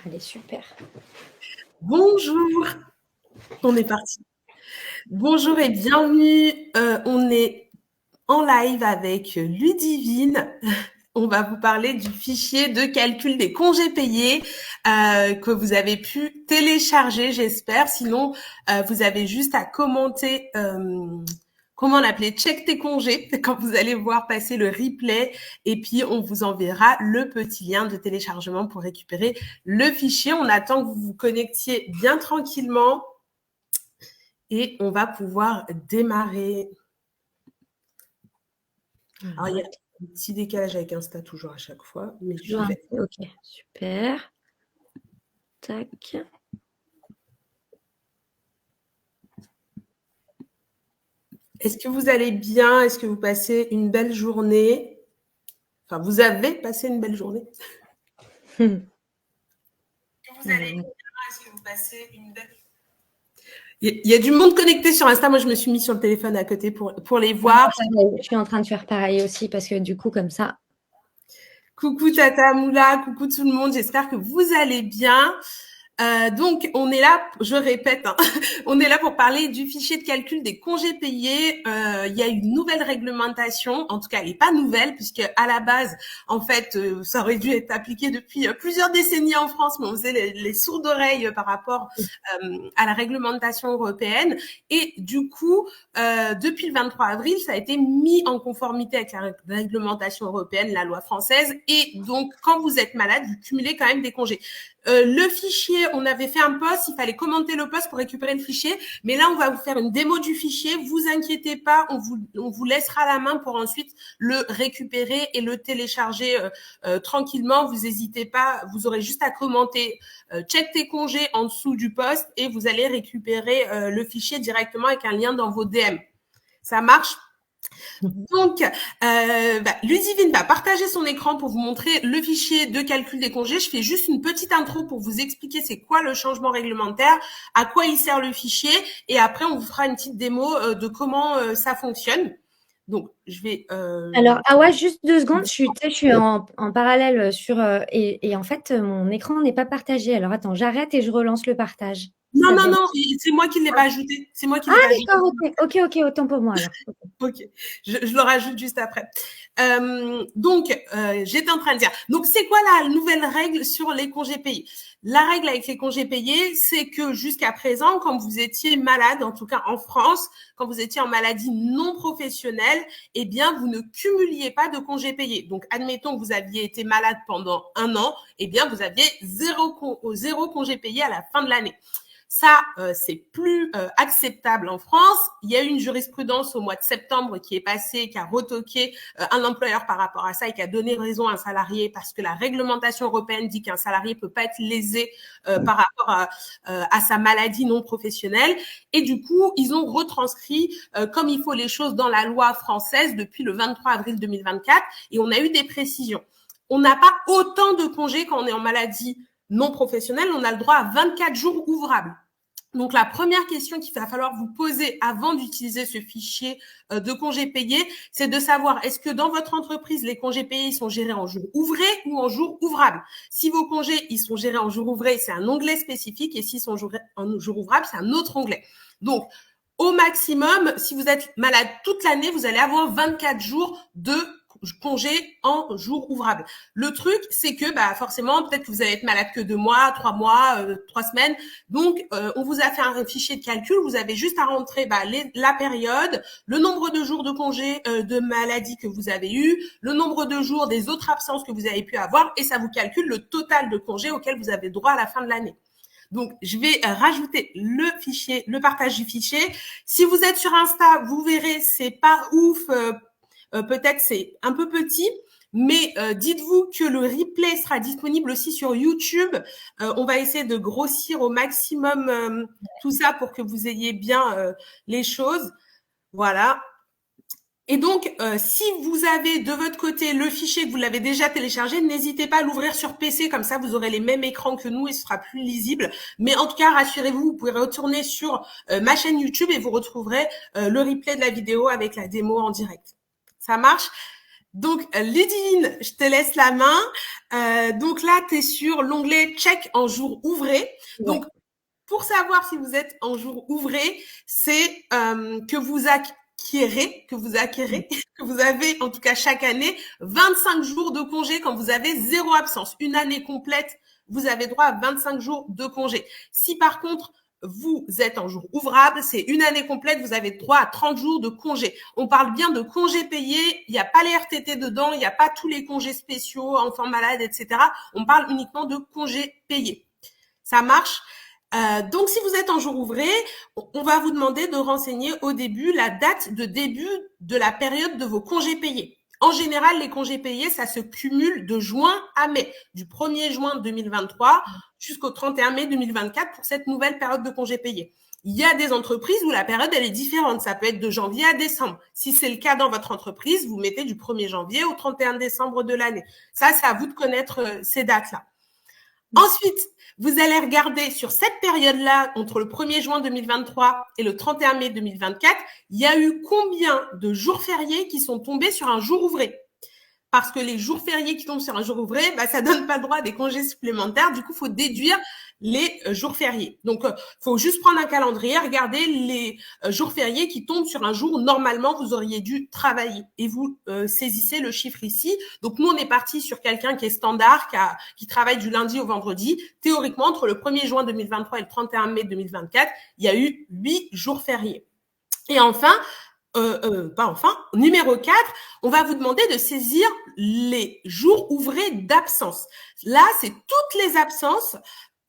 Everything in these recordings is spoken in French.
Allez, super. Bonjour, on est parti. Bonjour et bienvenue. On est en live avec Ludivine. On va vous parler du fichier de calcul des congés payés que vous avez pu télécharger, j'espère. Sinon, vous avez juste à commenter, comment l'appeler, check tes congés quand vous allez voir passer le replay. Et puis, on vous enverra le petit lien de téléchargement pour récupérer le fichier. On attend que vous vous connectiez bien tranquillement et on va pouvoir démarrer. Alors, il y a un petit décalage avec Insta toujours à chaque fois, mais j'y vais. Ok, super. Tac. Est-ce que vous allez bien? Est-ce que vous passez une belle journée? Enfin, vous avez passé une belle journée? Est-ce que vous allez bien? Est-ce que vous passez une belle Il y a du monde connecté sur Insta. Moi, je me suis mis sur le téléphone à côté pour les voir. Je suis en train de faire pareil aussi parce que du coup, comme ça. Coucou Tata Moula, coucou tout le monde. J'espère que vous allez bien. Donc, on est là, je répète, hein, on est là pour parler du fichier de calcul des congés payés. Il y a une nouvelle réglementation, en tout cas, elle n'est pas nouvelle, puisque à la base, en fait, ça aurait dû être appliqué depuis plusieurs décennies en France, mais on faisait les sourdes oreilles par rapport à la réglementation européenne. Et du coup, depuis le 23 avril, ça a été mis en conformité avec la réglementation européenne, la loi française. Et donc, quand vous êtes malade, vous cumulez quand même des congés. Le fichier, on avait fait un post, il fallait commenter le post pour récupérer le fichier, mais là on va vous faire une démo du fichier, vous inquiétez pas, on vous laissera la main pour ensuite le récupérer et le télécharger tranquillement, vous n'hésitez pas, vous aurez juste à commenter check tes congés en dessous du post et vous allez récupérer le fichier directement avec un lien dans vos DM. Ça marche? Donc, Ludivine va partager son écran pour vous montrer le fichier de calcul des congés. Je fais juste une petite intro pour vous expliquer c'est quoi le changement réglementaire, à quoi il sert le fichier, et après on vous fera une petite démo de comment ça fonctionne. Donc, je vais... Alors, juste 2 secondes, je suis en parallèle sur... et en fait, mon écran n'est pas partagé. Alors, attends, j'arrête et je relance le partage. Non, c'est moi qui ne l'ai pas ajouté. C'est moi qui l'ai pas ajouté. D'accord, ok, autant pour moi alors. Ok, je le rajoute juste après. J'étais en train de dire, donc c'est quoi la nouvelle règle sur les congés payés? La règle avec les congés payés, c'est que jusqu'à présent, quand vous étiez malade, en tout cas en France, quand vous étiez en maladie non professionnelle, eh bien, vous ne cumuliez pas de congés payés. Donc, admettons que vous aviez été malade pendant 1 an, eh bien, vous aviez zéro congé payé à la fin de l'année. Ça, c'est plus acceptable en France. Il y a eu une jurisprudence au mois de septembre qui est passée, qui a retoqué un employeur par rapport à ça et qui a donné raison à un salarié parce que la réglementation européenne dit qu'un salarié peut pas être lésé par rapport à sa maladie non professionnelle. Et du coup, ils ont retranscrit comme il faut les choses dans la loi française depuis le 23 avril 2024 et on a eu des précisions. On n'a pas autant de congés quand on est en maladie non professionnelle, on a le droit à 24 jours ouvrables. Donc, la première question qu'il va falloir vous poser avant d'utiliser ce fichier de congés payés, c'est de savoir est-ce que dans votre entreprise, les congés payés sont gérés en jours ouvrés ou en jours ouvrables. Si vos congés ils sont gérés en jours ouvrés, c'est un onglet spécifique et s'ils sont en jours ouvrables, c'est un autre onglet. Donc, au maximum, si vous êtes malade toute l'année, vous allez avoir 24 jours de congé en jours ouvrables. Le truc, c'est que forcément, peut-être que vous allez être malade que 2 mois, 3 mois, 3 semaines. Donc, on vous a fait un fichier de calcul. Vous avez juste à rentrer la période, le nombre de jours de congé de maladie que vous avez eu, le nombre de jours des autres absences que vous avez pu avoir, et ça vous calcule le total de congés auquel vous avez droit à la fin de l'année. Donc, je vais rajouter le fichier, le partage du fichier. Si vous êtes sur Insta, vous verrez, c'est pas ouf. Peut-être c'est un peu petit, mais dites-vous que le replay sera disponible aussi sur YouTube. On va essayer de grossir au maximum tout ça pour que vous ayez bien les choses. Voilà. Et donc, si vous avez de votre côté le fichier que vous l'avez déjà téléchargé, n'hésitez pas à l'ouvrir sur PC, comme ça vous aurez les mêmes écrans que nous et ce sera plus lisible. Mais en tout cas, rassurez-vous, vous pouvez retourner sur ma chaîne YouTube et vous retrouverez le replay de la vidéo avec la démo en direct. Ça marche? Donc, Ludivine, je te laisse la main. Donc là, tu es sur l'onglet check en jour ouvré. Donc, pour savoir si vous êtes en jour ouvré, c'est que vous acquérez, que vous avez en tout cas chaque année 25 jours de congé quand vous avez 0 absence. Une année complète, vous avez droit à 25 jours de congé. Si par contre, vous êtes en jour ouvrable, c'est une année complète, vous avez droit à 30 jours de congé. On parle bien de congés payés, il n'y a pas les RTT dedans, il n'y a pas tous les congés spéciaux, enfants malades, etc. On parle uniquement de congés payés. Ça marche? Donc, si vous êtes en jour ouvré, on va vous demander de renseigner au début la date de début de la période de vos congés payés. En général, les congés payés, ça se cumule de juin à mai, du 1er juin 2023 jusqu'au 31 mai 2024 pour cette nouvelle période de congés payés. Il y a des entreprises où la période, elle est différente. Ça peut être de janvier à décembre. Si c'est le cas dans votre entreprise, vous mettez du 1er janvier au 31 décembre de l'année. Ça, c'est à vous de connaître ces dates-là. Ensuite, vous allez regarder sur cette période-là, entre le 1er juin 2023 et le 31 mai 2024, il y a eu combien de jours fériés qui sont tombés sur un jour ouvré? Parce que les jours fériés qui tombent sur un jour ouvré, ça donne pas le droit à des congés supplémentaires. Du coup, il faut déduire les jours fériés. Donc, faut juste prendre un calendrier, regarder les jours fériés qui tombent sur un jour où normalement vous auriez dû travailler. Et vous saisissez le chiffre ici. Donc, nous, on est parti sur quelqu'un qui est standard, qui travaille du lundi au vendredi. Théoriquement, entre le 1er juin 2023 et le 31 mai 2024, il y a eu 8 jours fériés. Et enfin, numéro 4, on va vous demander de saisir les jours ouvrés d'absence. Là, c'est toutes les absences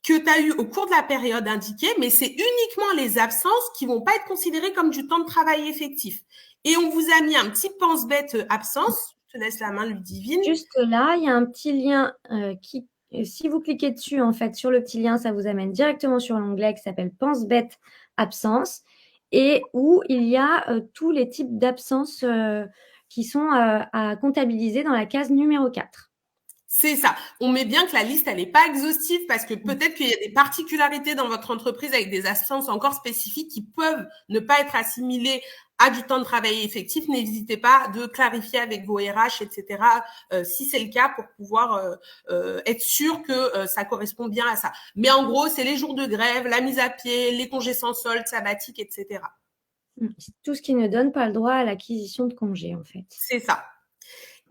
que tu as eues au cours de la période indiquée, mais c'est uniquement les absences qui vont pas être considérées comme du temps de travail effectif. Et on vous a mis un petit pense-bête absence. Je te laisse la main, Ludivine. Juste là, il y a un petit lien qui, si vous cliquez dessus, en fait, sur le petit lien, ça vous amène directement sur l'onglet qui s'appelle pense-bête absence, et où il y a tous les types d'absences qui sont à comptabiliser dans la case numéro 4. C'est ça. On met bien que la liste, elle n'est pas exhaustive parce que peut-être qu'il y a des particularités dans votre entreprise avec des absences encore spécifiques qui peuvent ne pas être assimilées à du temps de travail effectif. N'hésitez pas de clarifier avec vos RH, etc. Si c'est le cas pour pouvoir être sûr que ça correspond bien à ça. Mais en gros, c'est les jours de grève, la mise à pied, les congés sans solde, sabbatiques, etc. C'est tout ce qui ne donne pas le droit à l'acquisition de congés, en fait. C'est ça.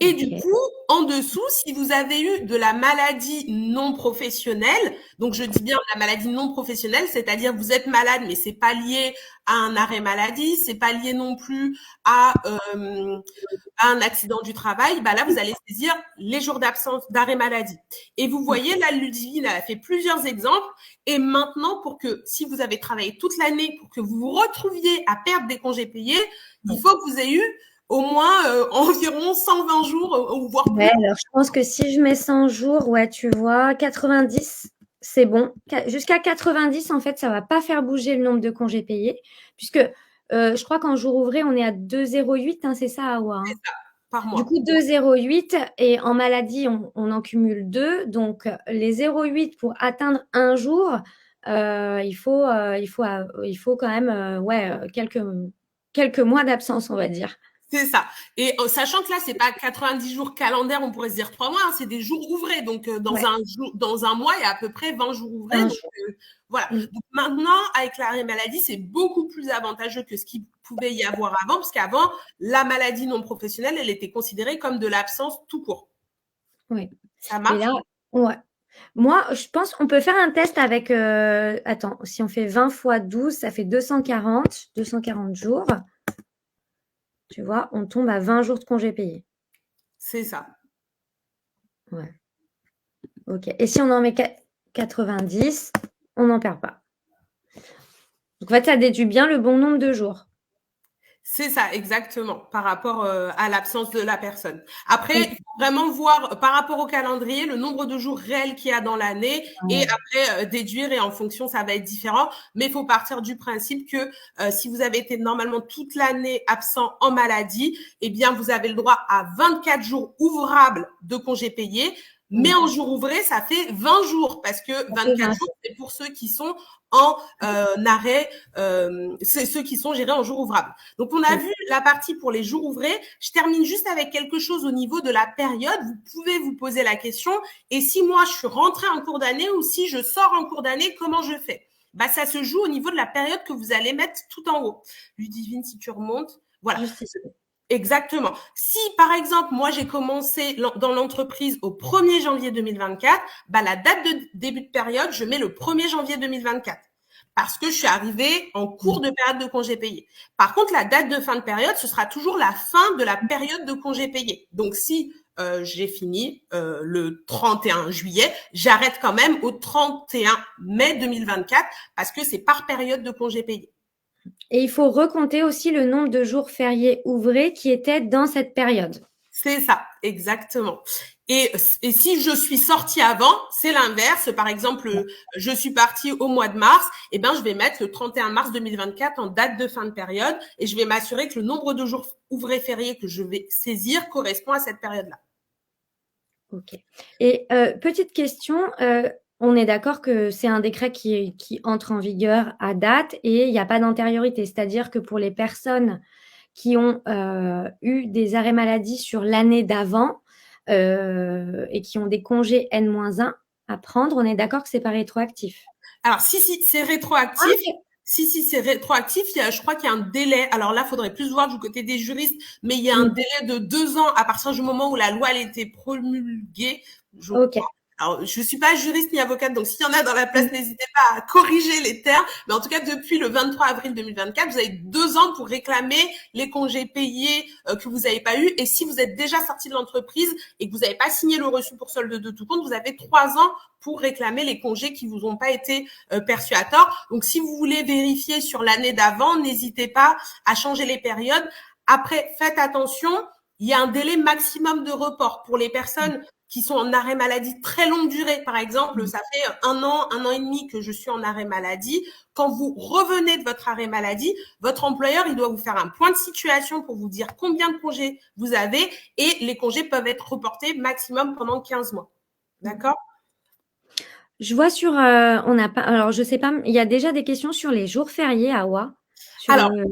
Et du coup, en dessous, si vous avez eu de la maladie non professionnelle, donc je dis bien la maladie non professionnelle, c'est-à-dire vous êtes malade, mais c'est pas lié à un arrêt maladie, c'est pas lié non plus à un accident du travail, là vous allez saisir les jours d'absence d'arrêt maladie. Et vous voyez là, Ludivine, elle a fait plusieurs exemples. Et maintenant, pour que si vous avez travaillé toute l'année, pour que vous vous retrouviez à perdre des congés payés, il faut que vous ayez eu au moins environ 120 jours ou voire plus. Ouais, alors je pense que si je mets 100 jours, ouais, tu vois, 90, c'est bon. Jusqu'à 90, en fait, ça va pas faire bouger le nombre de congés payés, puisque je crois qu'en jour ouvré, on est à 2,08, c'est ça, Awa, C'est ça, par mois. Du coup, 2,08 et en maladie, on en cumule 2. Donc, les 0,8 pour atteindre un jour, il faut quand même quelques mois d'absence, on va dire. C'est ça. Et sachant que là, c'est pas 90 jours calendaires, on pourrait se dire 3 mois, c'est des jours ouvrés. Donc, dans un mois, il y a à peu près 20 jours ouvrés. Donc, voilà. Donc, maintenant, avec l'arrêt maladie, c'est beaucoup plus avantageux que ce qu'il pouvait y avoir avant, parce qu'avant, la maladie non professionnelle, elle était considérée comme de l'absence tout court. Oui. Ça marche? Et là, ouais. Moi, je pense qu'on peut faire un test avec… attends, si on fait 20 fois 12, ça fait 240 jours. Tu vois, on tombe à 20 jours de congés payés. C'est ça. Ouais. Ok. Et si on en met 90, on n'en perd pas. Donc, en fait, ça déduit bien le bon nombre de jours. C'est ça, exactement, par rapport à l'absence de la personne. Après, il faut vraiment voir par rapport au calendrier le nombre de jours réels qu'il y a dans l'année et après déduire et en fonction, ça va être différent. Mais il faut partir du principe que si vous avez été normalement toute l'année absent en maladie, eh bien, vous avez le droit à 24 jours ouvrables de congés payés. Mais en jours ouvrés, ça fait 20 jours parce que 24 jours, c'est pour ceux qui sont en arrêt, c'est ceux qui sont gérés en jours ouvrables. Donc, on a vu la partie pour les jours ouvrés. Je termine juste avec quelque chose au niveau de la période. Vous pouvez vous poser la question, et si moi, je suis rentrée en cours d'année ou si je sors en cours d'année, comment je fais? Bah, ça se joue au niveau de la période que vous allez mettre tout en haut. Ludivine, si tu remontes. Voilà. Exactement. Si, par exemple, moi, j'ai commencé dans l'entreprise au 1er janvier 2024, bah, la date de début de période, je mets le 1er janvier 2024 parce que je suis arrivée en cours de période de congé payé. Par contre, la date de fin de période, ce sera toujours la fin de la période de congé payé. Donc, si j'ai fini le 31 juillet, j'arrête quand même au 31 mai 2024 parce que c'est par période de congé payé. Et il faut recompter aussi le nombre de jours fériés ouvrés qui étaient dans cette période. C'est ça, exactement. Et si je suis sortie avant, c'est l'inverse. Par exemple, je suis partie au mois de mars, et ben je vais mettre le 31 mars 2024 en date de fin de période et je vais m'assurer que le nombre de jours ouvrés fériés que je vais saisir correspond à cette période-là. Ok. Et petite question, on est d'accord que c'est un décret qui entre en vigueur à date et il n'y a pas d'antériorité. C'est-à-dire que pour les personnes qui ont eu des arrêts maladie sur l'année d'avant et qui ont des congés N-1 à prendre, on est d'accord que c'est pas rétroactif. Alors, si, c'est rétroactif. Okay. Si, c'est rétroactif. Je crois qu'il y a un délai. Alors là, il faudrait plus voir du côté des juristes, mais il y a un délai de 2 ans à partir du moment où la loi a été promulguée. Je crois. Alors, je suis pas juriste ni avocate, donc s'il y en a dans la place, n'hésitez pas à corriger les termes. Mais en tout cas, depuis le 23 avril 2024, vous avez 2 ans pour réclamer les congés payés que vous n'avez pas eu. Et si vous êtes déjà sorti de l'entreprise et que vous n'avez pas signé le reçu pour solde de tout compte, vous avez 3 ans pour réclamer les congés qui vous ont pas été perçus à tort. Donc, si vous voulez vérifier sur l'année d'avant, n'hésitez pas à changer les périodes. Après, faites attention, il y a un délai maximum de report pour les personnes qui sont en arrêt maladie très longue durée. Par exemple, ça fait 1 an et demi que je suis en arrêt maladie. Quand vous revenez de votre arrêt maladie, votre employeur, il doit vous faire un point de situation pour vous dire combien de congés vous avez et les congés peuvent être reportés maximum pendant 15 mois. D'accord ? Je vois sur, on n'a pas, alors je sais pas, il y a déjà des questions sur les jours fériés, Awa. Alors, ouais.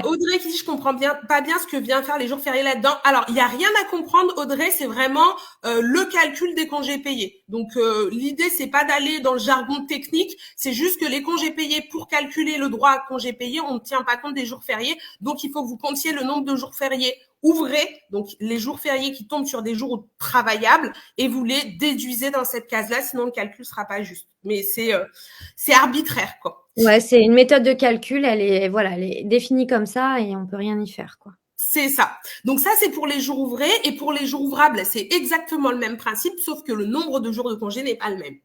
Audrey qui dit, je comprends pas bien ce que vient faire les jours fériés là-dedans. Alors, il n'y a rien à comprendre, Audrey, c'est vraiment le calcul des congés payés. Donc, l'idée, c'est pas d'aller dans le jargon technique, c'est juste que les congés payés, pour calculer le droit à congés payés, on ne tient pas compte des jours fériés. Donc, il faut que vous comptiez le nombre de jours fériés ouvrés, donc les jours fériés qui tombent sur des jours travaillables, et vous les déduisez dans cette case-là, sinon le calcul sera pas juste. Mais c'est arbitraire, quoi. Ouais, c'est une méthode de calcul, elle est définie comme ça et on peut rien y faire, quoi. C'est ça. Donc ça, c'est pour les jours ouvrés, et pour les jours ouvrables, c'est exactement le même principe, sauf que le nombre de jours de congé n'est pas le même.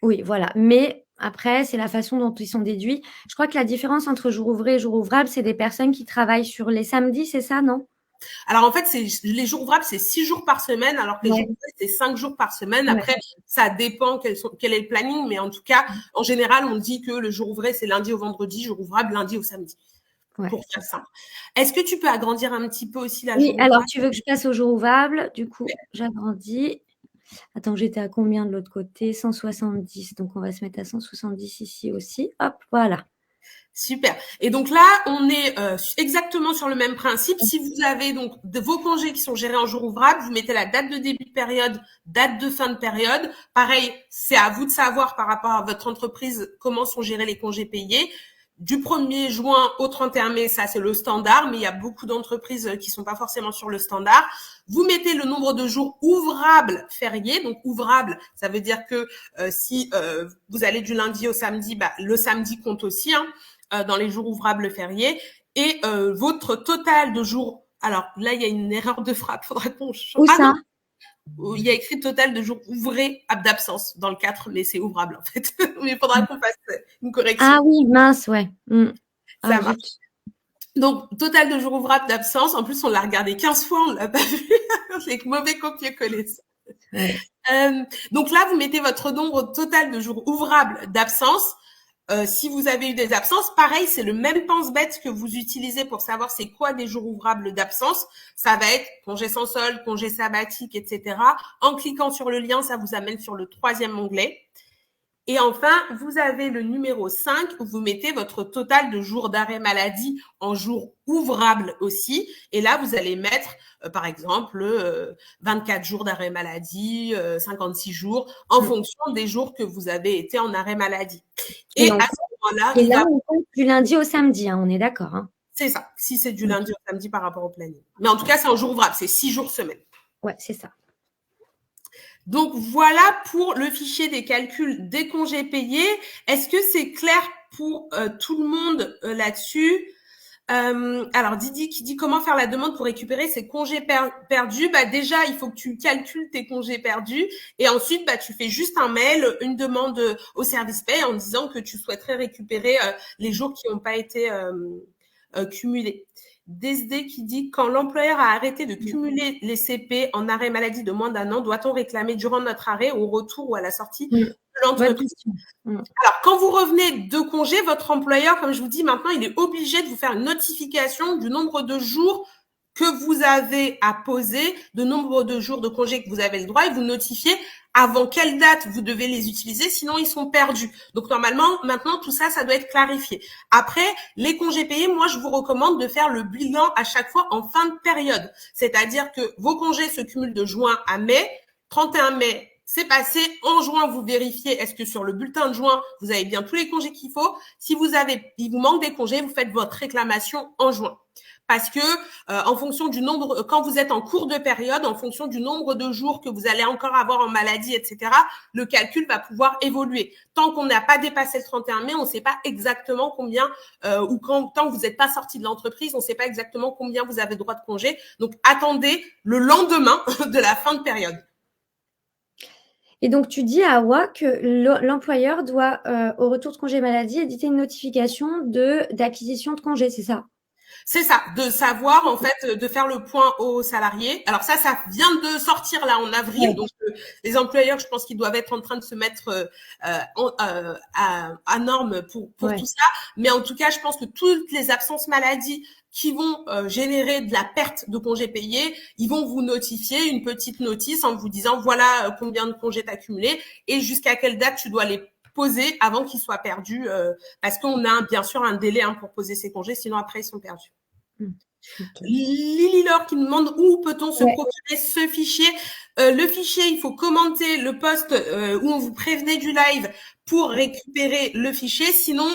Oui, voilà. Mais après, c'est la façon dont ils sont déduits. Je crois que la différence entre jour ouvré et jour ouvrable, c'est des personnes qui travaillent sur les samedis, c'est ça, non ? Alors, en fait, les jours ouvrables, c'est 6 jours par semaine, alors que les jours ouvrés, c'est 5 jours par semaine. Après, ça dépend quel est le planning, mais en tout cas, en général, on dit que le jour ouvré, c'est lundi au vendredi, jour ouvrable, lundi au samedi. Pour faire simple. Est-ce que tu peux agrandir un petit peu aussi la journée ? Oui, alors tu veux que je passe au jour ouvrable ? Du coup, j'agrandis. Attends, j'étais à combien de l'autre côté ? 170. Donc, on va se mettre à 170 ici aussi. Hop, voilà. Super. Et donc là, on est exactement sur le même principe. Si vous avez donc vos congés qui sont gérés en jour ouvrable, vous mettez la date de début de période, date de fin de période. Pareil, c'est à vous de savoir par rapport à votre entreprise comment sont gérés les congés payés. Du 1er juin au 31 mai, ça c'est le standard, mais il y a beaucoup d'entreprises qui sont pas forcément sur le standard. Vous mettez le nombre de jours ouvrables fériés. Donc ouvrable, ça veut dire que si vous allez du lundi au samedi, le samedi compte aussi dans les jours ouvrables fériés. Et votre total de jours, alors là il y a une erreur de frappe, faudra qu'on change. Où ça ? Il y a écrit total de jours ouvrés d'absence dans le 4, mais c'est ouvrable en fait. Mais il faudra qu'on fasse une correction. Ah oui, mince, ouais. Ça marche. Donc, total de jours ouvrables d'absence. En plus, on l'a regardé 15 fois, on l'a pas vu. C'est mauvais copier-coller. Ouais. Donc là, vous mettez votre nombre total de jours ouvrables d'absence. Si vous avez eu des absences, pareil, c'est le même pense-bête que vous utilisez pour savoir c'est quoi des jours ouvrables d'absence. Ça va être congé sans solde, congé sabbatique, etc. En cliquant sur le lien, ça vous amène sur le 3e onglet. Et enfin, vous avez le numéro 5 où vous mettez votre total de jours d'arrêt maladie en jours ouvrables aussi. Et là, vous allez mettre, par exemple, 24 jours d'arrêt maladie, 56 jours, en fonction des jours que vous avez été en arrêt maladie. Et donc, à ce moment-là, et là, on compte du lundi au samedi, hein, on est d'accord. Hein. C'est ça, si c'est du lundi au samedi par rapport au planning. Mais en tout cas, c'est un jour ouvrable, c'est 6 jours semaine. Ouais, c'est ça. Donc, voilà pour le fichier des calculs des congés payés. Est-ce que c'est clair pour tout le monde là-dessus? Alors, Didi qui dit comment faire la demande pour récupérer ses congés perdus. Bah, déjà, il faut que tu calcules tes congés perdus et ensuite, bah, tu fais juste un mail, une demande au service paye en disant que tu souhaiterais récupérer les jours qui n'ont pas été cumulés. DSD qui dit quand l'employeur a arrêté de cumuler les CP en arrêt maladie de moins d'1 an, doit-on réclamer durant notre arrêt, au retour ou à la sortie de l'entreprise? Alors, quand vous revenez de congé, votre employeur, comme je vous dis maintenant, il est obligé de vous faire une notification du nombre de jours que vous avez à poser, de nombre de jours de congé que vous avez le droit, et vous notifiez avant quelle date vous devez les utiliser, sinon ils sont perdus. Donc normalement, maintenant, tout ça, ça doit être clarifié. Après, les congés payés, moi, je vous recommande de faire le bilan à chaque fois en fin de période. C'est-à-dire que vos congés se cumulent de juin à mai. 31 mai, c'est passé. En juin, vous vérifiez est-ce que sur le bulletin de juin, vous avez bien tous les congés qu'il faut. Si il vous manque des congés, vous faites votre réclamation en juin. Parce que en fonction du nombre, quand vous êtes en cours de période, en fonction du nombre de jours que vous allez encore avoir en maladie, etc., le calcul va pouvoir évoluer. Tant qu'on n'a pas dépassé le 31 mai, on ne sait pas exactement combien, tant que vous n'êtes pas sorti de l'entreprise, on ne sait pas exactement combien vous avez droit de congé. Donc, attendez le lendemain de la fin de période. Et donc, tu dis à Awa que l'employeur doit, au retour de congé maladie, éditer une notification d'acquisition de congé, c'est ça? C'est ça, de savoir en fait, de faire le point aux salariés. Alors ça vient de sortir là en avril, donc les employeurs, je pense qu'ils doivent être en train de se mettre à norme pour tout ça. Mais en tout cas, je pense que toutes les absences maladie qui vont générer de la perte de congés payés, ils vont vous notifier une petite notice en vous disant voilà combien de congés t'as cumulé et jusqu'à quelle date tu dois les poser avant qu'ils soient perdus, parce qu'on a bien sûr un délai pour poser ces congés, sinon après ils sont perdus. Okay. Lily Laure qui nous demande où peut-on se procurer ce fichier. Le fichier, il faut commenter le post où on vous prévenait du live pour récupérer le fichier. Sinon,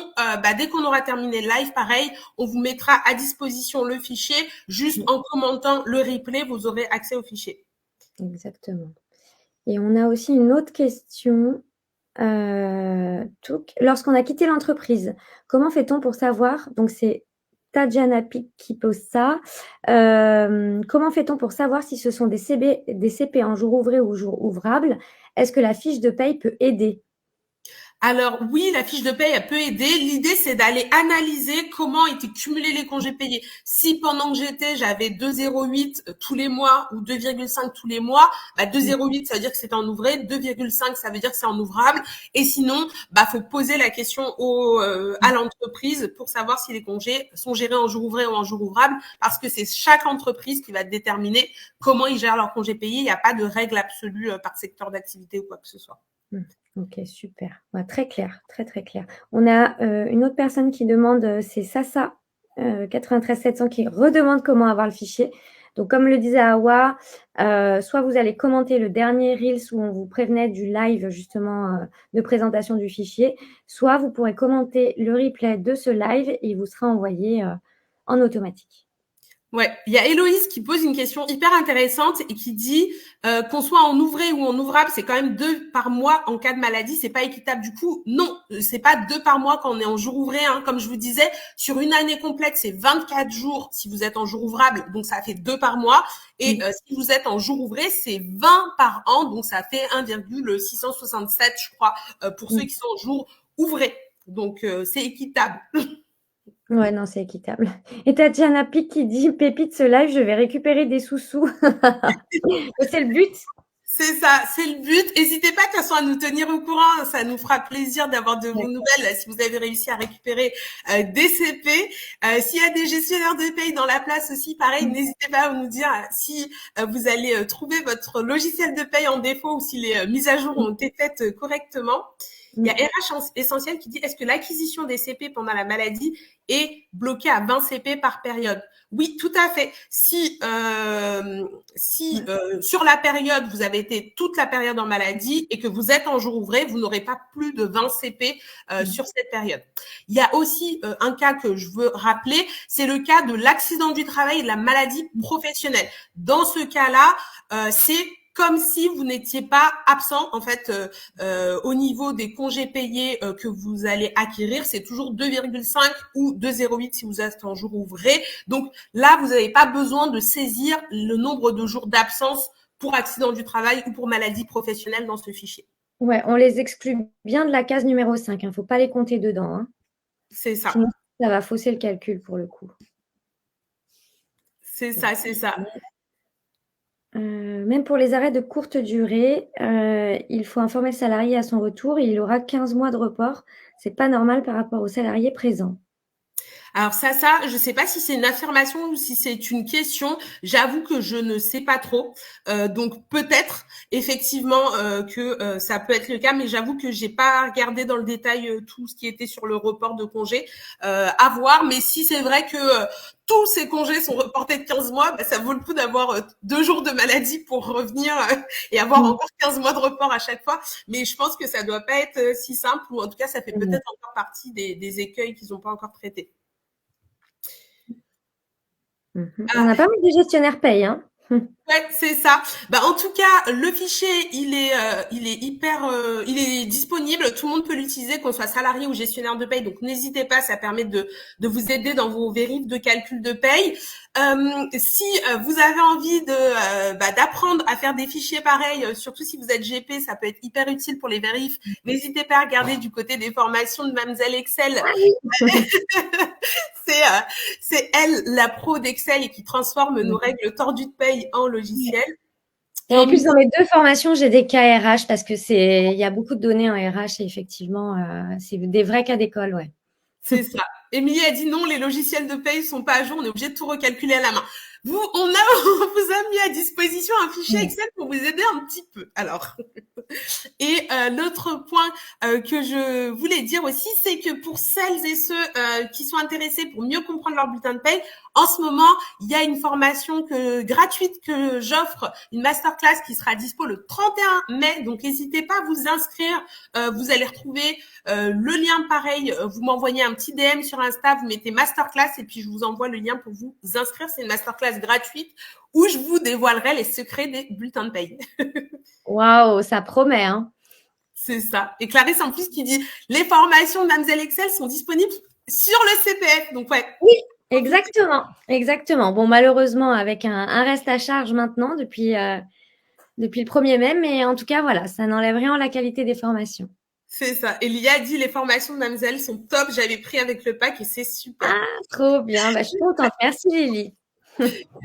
dès qu'on aura terminé le live, pareil, on vous mettra à disposition le fichier. Juste en commentant le replay, vous aurez accès au fichier. Exactement. Et on a aussi une autre question. Lorsqu'on a quitté l'entreprise, comment fait-on pour savoir, donc c'est Tadjana Pic qui pose ça, comment fait-on pour savoir si ce sont des CP en jour ouvré ou jour ouvrable? Est-ce que la fiche de paye peut aider? Alors oui, la fiche de paye, elle peut aider. L'idée, c'est d'aller analyser comment étaient cumulés les congés payés. Si pendant que j'avais 2,08 tous les mois ou 2,5 tous les mois, 2,08, ça veut dire que c'est en ouvré, 2,5, ça veut dire que c'est en ouvrable. Et sinon, faut poser la question à l'entreprise pour savoir si les congés sont gérés en jour ouvré ou en jour ouvrable, parce que c'est chaque entreprise qui va déterminer comment ils gèrent leurs congés payés. Il n'y a pas de règle absolue par secteur d'activité ou quoi que ce soit. Ok, super. Très clair, très très clair. On a une autre personne qui demande, c'est Sasa 93 700 qui redemande comment avoir le fichier. Donc, comme le disait Awa, soit vous allez commenter le dernier Reels où on vous prévenait du live justement de présentation du fichier, soit vous pourrez commenter le replay de ce live et il vous sera envoyé en automatique. Ouais, il y a Héloïse qui pose une question hyper intéressante et qui dit qu'on soit en ouvré ou en ouvrable, c'est quand même 2 par mois en cas de maladie, c'est pas équitable du coup. Non, c'est pas 2 par mois quand on est en jour ouvré. Comme je vous disais, sur une année complète, c'est 24 jours si vous êtes en jour ouvrable, donc ça fait 2 par mois. Et si vous êtes en jour ouvré, c'est 20 par an, donc ça fait 1,667, je crois, pour ceux qui sont en jour ouvré. Donc c'est équitable. Ouais, non, c'est équitable. Et Tatiana Pic qui dit « Pépite, ce live, je vais récupérer des sous-sous. » C'est le but. C'est ça, c'est le but. N'hésitez pas de toute façon à nous tenir au courant. Ça nous fera plaisir d'avoir de vos nouvelles si vous avez réussi à récupérer des CP. S'il y a des gestionnaires de paye dans la place aussi, pareil, n'hésitez pas à nous dire si vous allez trouver votre logiciel de paye en défaut ou si les mises à jour ont été faites correctement. Il y a RH Essentiel qui dit, est-ce que l'acquisition des CP pendant la maladie est bloquée à 20 CP par période? Oui, tout à fait. Si sur la période, vous avez été toute la période en maladie et que vous êtes en jour ouvré, vous n'aurez pas plus de 20 CP sur cette période. Il y a aussi un cas que je veux rappeler, c'est le cas de l'accident du travail et de la maladie professionnelle. Dans ce cas-là, c'est comme si vous n'étiez pas absent, en fait, au niveau des congés payés que vous allez acquérir, c'est toujours 2,5 ou 2,08 si vous êtes en jour ouvré. Donc là, vous n'avez pas besoin de saisir le nombre de jours d'absence pour accident du travail ou pour maladie professionnelle dans ce fichier. Ouais, on les exclut bien de la case numéro 5. Il ne faut pas les compter dedans. Hein. C'est ça. Sinon, ça va fausser le calcul pour le coup. C'est ça, c'est ça. Même pour les arrêts de courte durée, il faut informer le salarié à son retour et il aura 15 mois de report. C'est pas normal par rapport au salarié présent. Alors ça, je sais pas si c'est une affirmation ou si c'est une question. J'avoue que je ne sais pas trop. Donc peut-être effectivement que ça peut être le cas, mais j'avoue que j'ai pas regardé dans le détail tout ce qui était sur le report de congé. À voir. Mais si c'est vrai que tous ces congés sont reportés de 15 mois, bah, ça vaut le coup d'avoir 2 jours de maladie pour revenir et avoir encore 15 mois de report à chaque fois. Mais je pense que ça doit pas être si simple, ou en tout cas, ça fait peut-être encore partie des écueils qu'ils n'ont pas encore traités. On n'a pas mal de gestionnaires paye, hein. Ouais, c'est ça. Bah, en tout cas, le fichier, il est disponible. Tout le monde peut l'utiliser, qu'on soit salarié ou gestionnaire de paye. Donc, n'hésitez pas, ça permet de vous aider dans vos vérifs de calcul de paye. Si vous avez envie d'apprendre à faire des fichiers pareils, surtout si vous êtes GP, ça peut être hyper utile pour les vérifs. N'hésitez pas à regarder du côté des formations de Mademoiselle Excel. C'est elle, la pro d'Excel et qui transforme nos règles tordues de paye en logiciel. Et en plus, dans mes 2 formations, j'ai des cas RH parce que il y a beaucoup de données en RH et effectivement, c'est des vrais cas d'école, ouais. C'est ça. Émilie a dit non, les logiciels de paye sont pas à jour, on est obligé de tout recalculer à la main. On vous a mis à disposition un fichier Excel pour vous aider un petit peu. Alors, et l'autre point que je voulais dire aussi, c'est que pour celles et ceux qui sont intéressés pour mieux comprendre leur bulletin de paye, en ce moment, il y a une formation gratuite que j'offre, une masterclass qui sera dispo le 31 mai. Donc, n'hésitez pas à vous inscrire. Vous allez retrouver le lien pareil. Vous m'envoyez un petit DM sur Insta, vous mettez masterclass et puis je vous envoie le lien pour vous inscrire. C'est une masterclass gratuite où je vous dévoilerai les secrets des bulletins de paye. Waouh, ça promet, hein. C'est ça. Et Clarisse, en plus, qui dit les formations de Mademoiselle Excel sont disponibles sur le CPF. Donc, ouais. Oui, exactement. Exactement. Bon, malheureusement, avec un reste à charge maintenant depuis le 1er mai, mais en tout cas, voilà, ça n'enlève rien à la qualité des formations. C'est ça. Et Lia dit les formations de Mademoiselle sont top. J'avais pris avec le pack et c'est super. Ah, trop bien. Bah, je suis contente. Merci, Lily.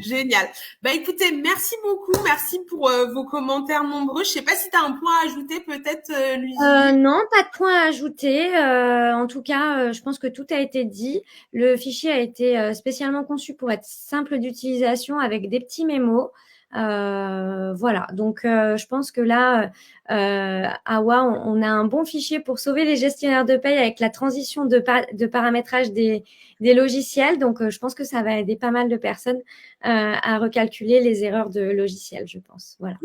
Génial. Bah écoutez, merci beaucoup, merci pour vos commentaires nombreux. Je sais pas si tu as un point à ajouter peut-être, Lucie. Non, pas de point à ajouter. En tout cas, je pense que tout a été dit. Le fichier a été spécialement conçu pour être simple d'utilisation avec des petits mémos. Voilà, donc je pense que là, Awa, on a un bon fichier pour sauver les gestionnaires de paye avec la transition de paramétrage des logiciels. Donc, je pense que ça va aider pas mal de personnes à recalculer les erreurs de logiciels, je pense. Voilà.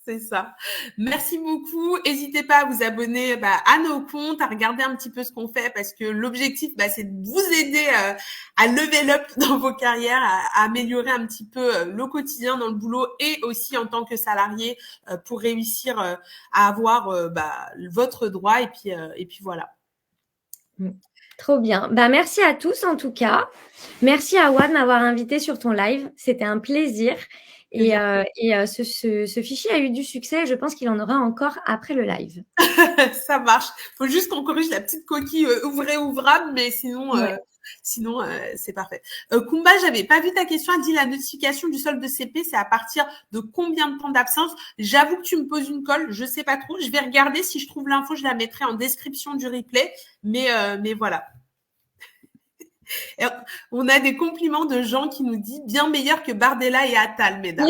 C'est ça. Merci beaucoup. N'hésitez pas à vous abonner à nos comptes, à regarder un petit peu ce qu'on fait parce que l'objectif, c'est de vous aider à level up dans vos carrières, à améliorer un petit peu le quotidien dans le boulot et aussi en tant que salarié pour réussir à avoir votre droit et puis voilà. Trop bien. Merci à tous en tout cas. Merci à Awa de m'avoir invité sur ton live. C'était un plaisir. Et ce fichier a eu du succès. Je pense qu'il en aura encore après le live. Ça marche. Faut juste qu'on corrige la petite coquille ouvrée ouvrable, mais sinon Sinon, c'est parfait. Kumba, j'avais pas vu ta question. Elle dit la notification du solde de CP, c'est à partir de combien de temps d'absence? J'avoue que tu me poses une colle. Je sais pas trop. Je vais regarder. Si je trouve l'info, je la mettrai en description du replay. Mais voilà. Et on a des compliments de gens qui nous disent bien meilleur que Bardella et Attal, mesdames.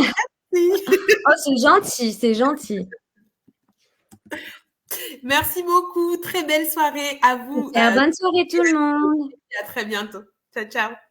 Merci. Oh, c'est gentil, c'est gentil. Merci beaucoup. Très belle soirée à vous. Bonne soirée tout le monde. À très bientôt. Ciao, ciao.